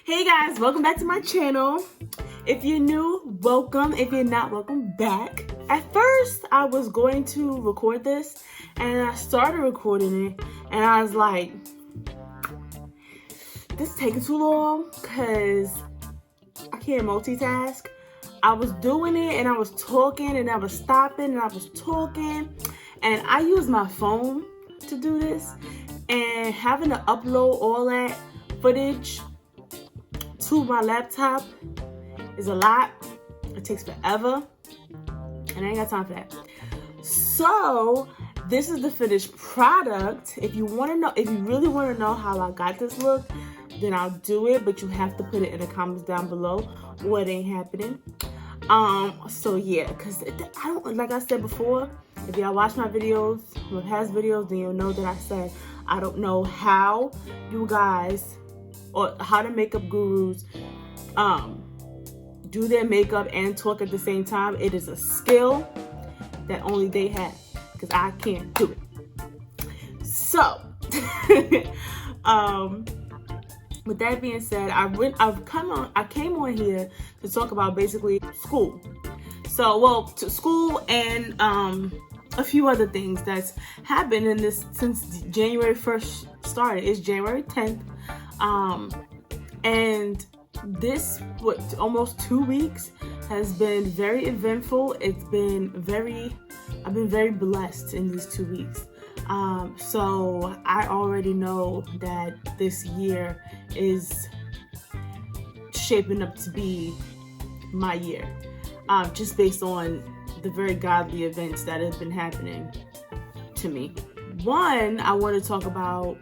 Hey guys, welcome back to my channel. If you're new, welcome. If you're not, welcome back. At first, I was going to record this and I started recording it and I was like, this is taking too long because I can't multitask. I was doing it and I was talking and I was stopping and I was talking, and I use my phone to do this, and having to upload all that footage to my laptop is a lot. It takes forever and I ain't got time for that. So this is the finished product. If you want to know, if you really want to know how I got this look, then I'll do it, but you have to put it in the comments down below or it ain't happening. So yeah, because I don't, like I said before, if y'all watch my videos, my past videos, then you'll know that I said I don't know how you guys, or how the makeup gurus do their makeup and talk at the same time. It is a skill that only they have, because I can't do it. So with that being said, I came on here to talk about basically school. So, well, to school and a few other things that's happened in this since January 1st started. It's January 10th. And this, almost 2 weeks has been very eventful. I've been very blessed in these 2 weeks. So I already know that this year is shaping up to be my year, just based on the very godly events that have been happening to me. One, I want to talk about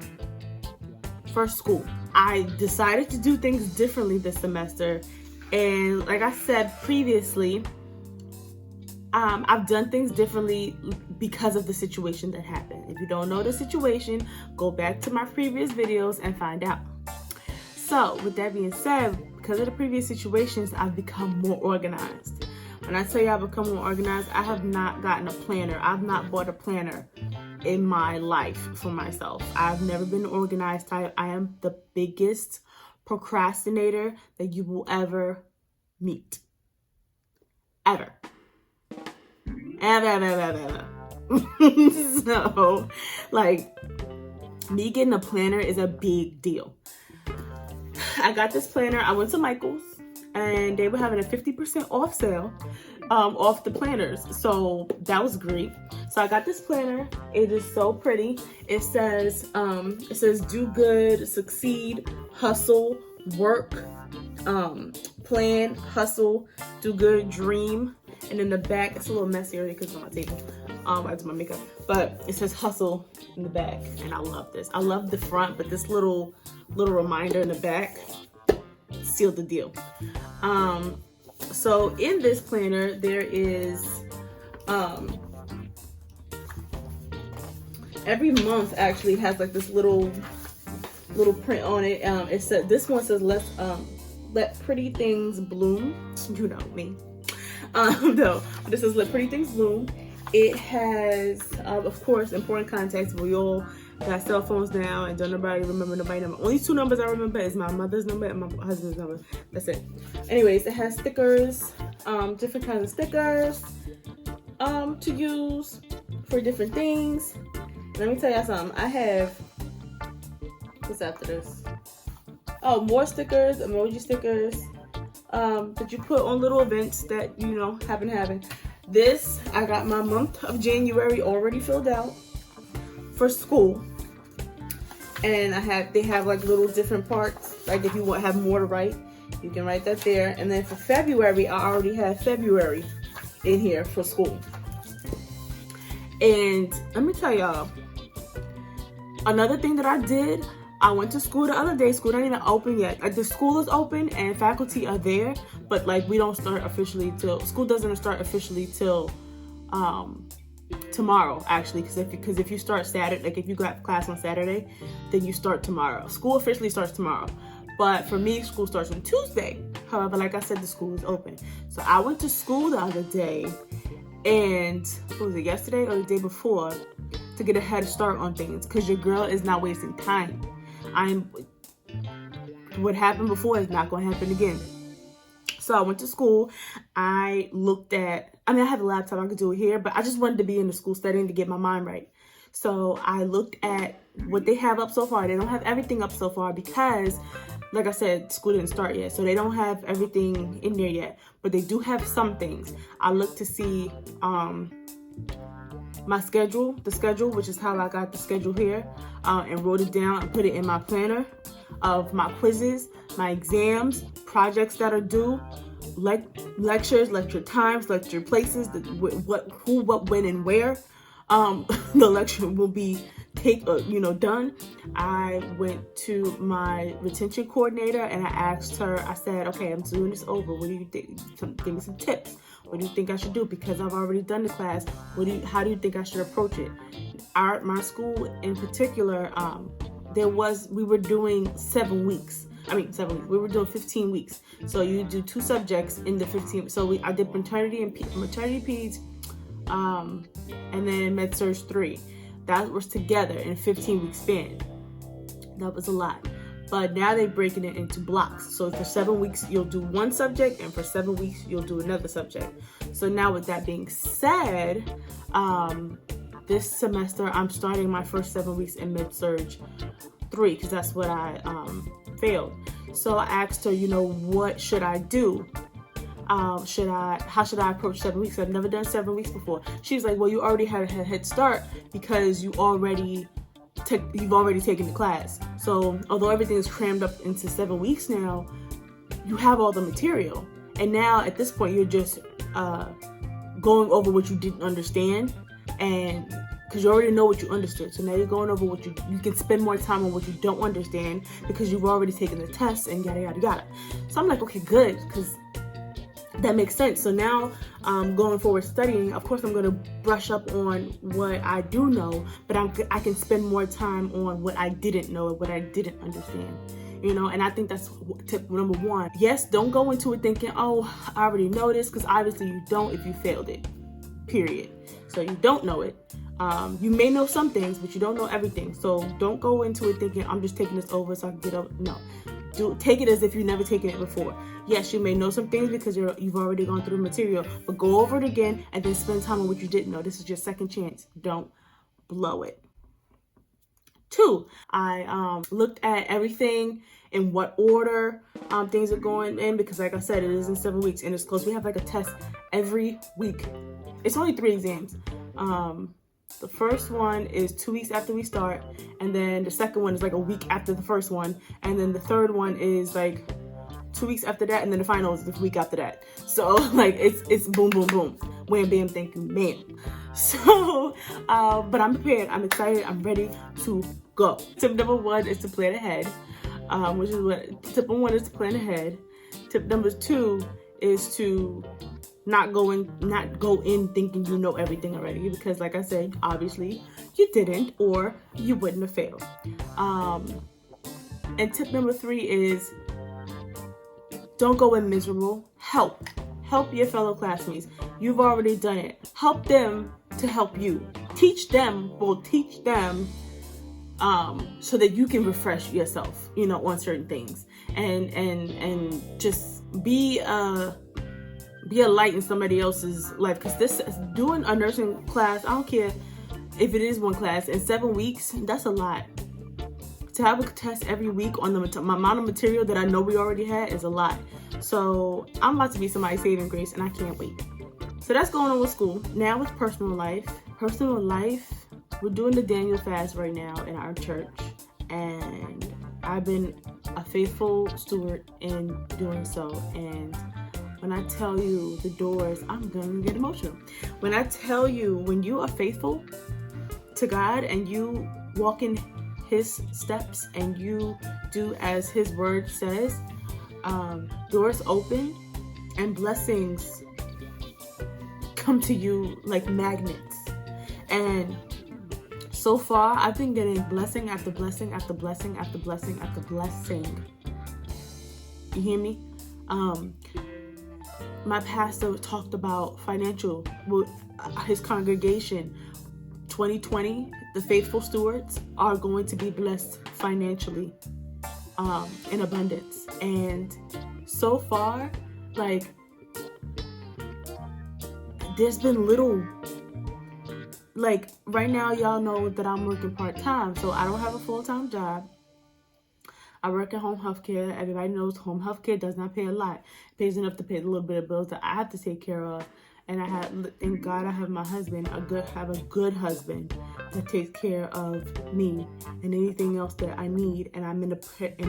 first school. I decided to do things differently this semester, and like I said previously, I've done things differently because of the situation that happened. If you don't know the situation, go back to my previous videos and find out. So with that being said, because of the previous situations, I've become more organized. When I tell you I've become more organized, I have not gotten a planner. I've not bought a planner in my life for myself. I've never been an organized type. I am the biggest procrastinator that you will ever meet. Ever. So, like, me getting a planner is a big deal. I got this planner. I went to Michael's and they were having a 50% off sale off the planners. So that was great. So I got this planner. It is so pretty. It says do good, succeed, hustle, work, plan, hustle, do good, dream. And in the back, it's a little messy already because it's on my table. I do my makeup, but it says hustle in the back, and I love this. I love the front, but this little reminder in the back sealed the deal. So in this planner, there is every month actually has like this little print on it. It said, this one says let pretty things bloom. You know me. No, this is Let Pretty Things Bloom. It has, of course, important contacts. We all got cell phones now and don't nobody remember nobody's number. Only 2 numbers I remember is my mother's number and my husband's number. That's it. Anyways, it has stickers, different kinds of stickers to use for different things. Let me tell y'all something. I have, what's after this? Oh, more stickers, emoji stickers. That you put on little events that you know happen. This, I got my month of January already filled out for school, and they have like little different parts. Like if you have more to write, you can write that there. And then for February, I already have February in here for school. And let me tell y'all, another thing that I did. I went to school the other day. School not even open yet. Like, the school is open and faculty are there, but like we don't start officially till, school doesn't start officially till tomorrow actually, because if you start Saturday, like if you got class on Saturday, then you start tomorrow. School officially starts tomorrow, but for me, school starts on Tuesday. However, like I said, the school is open. So I went to school the other day, and what was it, yesterday or the day before, to get a head start on things, because your girl is not wasting time. what happened before is not going to happen again. So I went to school. I have a laptop, I could do it here, but I just wanted to be in the school setting to get my mind right. So I looked at what they have up so far. They don't have everything up so far because, like I said, school didn't start yet. So they don't have everything in there yet, but they do have some things. I looked to see my schedule, which is how I got the schedule here, and wrote it down and put it in my planner of my quizzes, my exams, projects that are due, lectures, lecture times, lecture places, who, what, when, and where the lecture will be done. I went to my retention coordinator and I asked her, I said, okay, I'm doing this over. What do you think? Give me some tips. What do you think I should do? Because I've already done the class. How do you think I should approach it? My school in particular, we were doing 7 weeks. 7 weeks. We were doing 15 weeks. So you do 2 subjects in the 15. So I did maternity peds, and then med-surg 3. That was together in a 15-week span. That was a lot. But now they're breaking it into blocks. So for 7 weeks, you'll do one subject, and for 7 weeks, you'll do another subject. So now with that being said, this semester, I'm starting my first 7 weeks in med-surg 3, because that's what I failed. So I asked her, what should I do? How should I approach 7 weeks? I've never done 7 weeks before. She's like, well, you already had a head start because you've already taken the class. So although everything is crammed up into 7 weeks now, you have all the material. And now at this point, you're just going over what you didn't understand, and because you already know what you understood. So now you're going over what you can spend more time on what you don't understand because you've already taken the test and yada, yada, yada. So I'm like, okay, good, because that makes sense. So now going forward studying, of course, I'm going to brush up on what I do know, but I can spend more time on what I didn't know and what I didn't understand. And I think that's tip number 1. Yes, don't go into it thinking, oh, I already know this, because obviously you don't if you failed it, period. So you don't know it. You may know some things, but you don't know everything. So don't go into it thinking, I'm just taking this over so I can get over. No. Take it as if you've never taken it before. Yes, you may know some things because you've already gone through the material, but go over it again and then spend time on what you didn't know. This is your second chance. Don't blow it. 2, I looked at everything in what order things are going in, because like I said, it is in 7 weeks and it's close. We have like a test every week. It's only 3 exams. The first one is 2 weeks after we start, and then the second one is like a week after the first one, and then the third one is like 2 weeks after that, and then the final is the week after that. So like it's boom, boom, boom, wham, bam, thank you, ma'am. So, but I'm prepared. I'm excited. I'm ready to go. Tip number 1 is to plan ahead, tip number 1 is to plan ahead. Tip number 2 is to not go in thinking you know everything already, because like I said, obviously you didn't, or you wouldn't have failed. And tip number 3 is don't go in miserable. Help your fellow classmates. You've already done it. Help them to help you. Teach them so that you can refresh yourself, on certain things, and just be a light in somebody else's life. Because doing a nursing class, I don't care if it is one class, in 7 weeks, that's a lot. To have a test every week on the amount of material that I know we already had is a lot. So I'm about to be somebody's saving grace, and I can't wait. So that's going on with school. Now with personal life. We're doing the Daniel fast right now in our church, and I've been a faithful steward in doing so. And when I tell you the doors, I'm gonna get emotional. When I tell you, when you are faithful to God and you walk in His steps and you do as His word says, doors open and blessings come to you like magnets. And so far, I've been getting blessing after blessing after blessing after blessing after blessing. You hear me? My pastor talked about financial with his congregation. 2020, the faithful stewards are going to be blessed financially. in abundance. And so far, like, there's been little, like, right now y'all know that I'm working part-time, so I don't have a full-time job. I work at home healthcare. Everybody knows home healthcare does not pay a lot. It pays enough to pay a little bit of bills that I have to take care of. And thank God I have my husband, a good husband that takes care of me and anything else that I need. And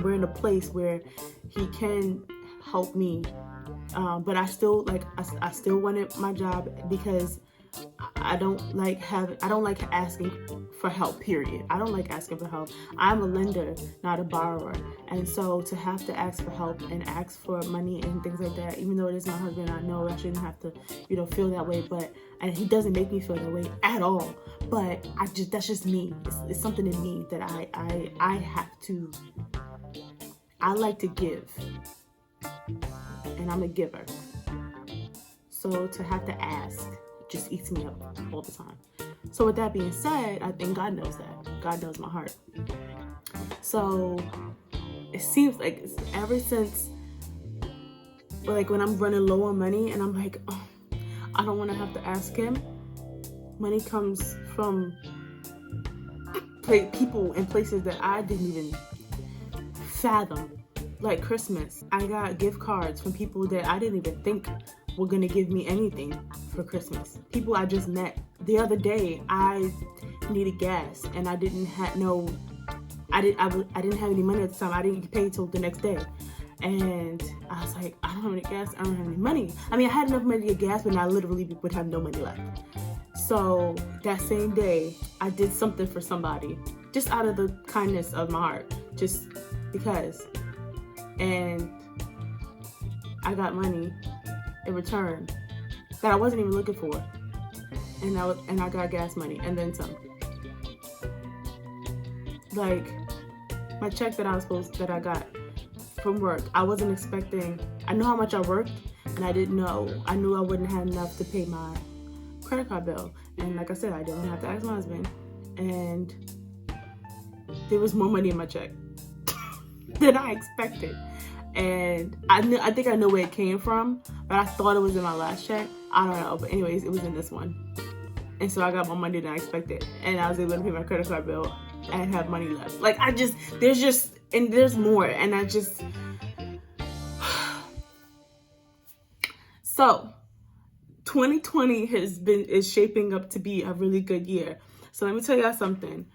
we're in a place where he can help me. But I still wanted my job because I don't like asking for help, period. I don't like asking for help. I'm a lender, not a borrower. And so to have to ask for help and ask for money and things like that, even though it is my husband, I know I shouldn't have to, feel that way, and he doesn't make me feel that way at all. But that's just me. It's something in me that I like to give. And I'm a giver. So to have to ask just eats me up all the time. So with that being said, I think God knows that. God knows my heart. So it seems like ever since, like, when I'm running low on money and I'm like, oh, I don't want to have to ask him. Money comes from people and places that I didn't even fathom. Like Christmas, I got gift cards from people that I didn't even think were gonna give me anything for Christmas. People I just met. The other day, I needed gas and I didn't have any money at the time. I didn't get paid till the next day. And I was like, I don't have any gas, I don't have any money. I mean, I had enough money to get gas, but I literally would have no money left. So that same day, I did something for somebody, just out of the kindness of my heart, just because. And I got money in return that I wasn't even looking for, and I got gas money and then some. Like, my check that I got from work, I wasn't expecting. I know how much I worked, and I didn't know. I knew I wouldn't have enough to pay my credit card bill, and like I said, I didn't have to ask my husband, and there was more money in my check than I expected. And I think I know where it came from, but I thought it was in my last check. I don't know, but anyways, it was in this one. And so I got more money than I expected, and I was able to pay my credit card bill and have money left. Like, there's more, and so 2020 is shaping up to be a really good year. So let me tell y'all something.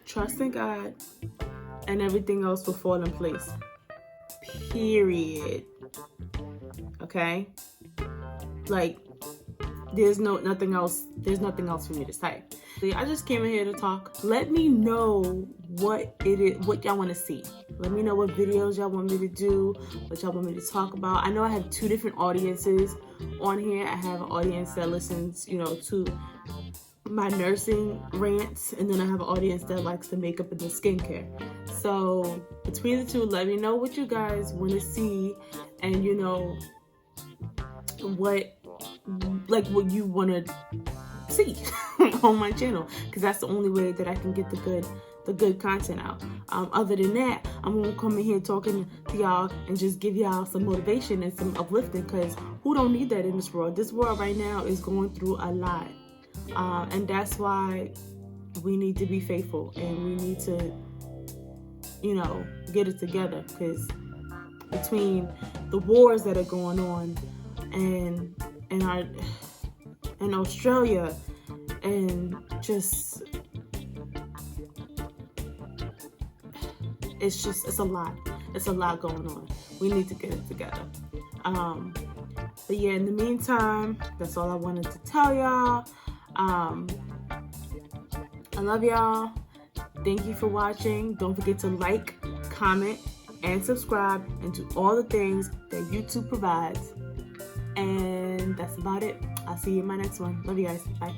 Trust in God, and everything else will fall in place. Period. Okay? Like, there's nothing else for me to say. I just came in here to talk. Let me know what y'all want to see. Let me know what videos y'all want me to do, what y'all want me to talk about. I know I have two different audiences on here. I have an audience that listens, to my nursing rants, and then I have an audience that likes the makeup and the skincare. So between the two, let me know what you guys want to see, and what you want to see on my channel, because that's the only way that I can get the good content out. Other than that, I'm gonna come in here talking to y'all and just give y'all some motivation and some uplifting, because who don't need that in this world? This world right now is going through a lot. And that's why we need to be faithful, and we need to, get it together, because between the wars that are going on and Australia, and just, it's a lot. It's a lot going on. We need to get it together. But yeah, in the meantime, that's all I wanted to tell y'all. I love y'all. Thank you for watching. Don't forget to like, comment, and subscribe, and do all the things that YouTube provides. And that's about it. I'll see you in my next one. Love you guys. Bye.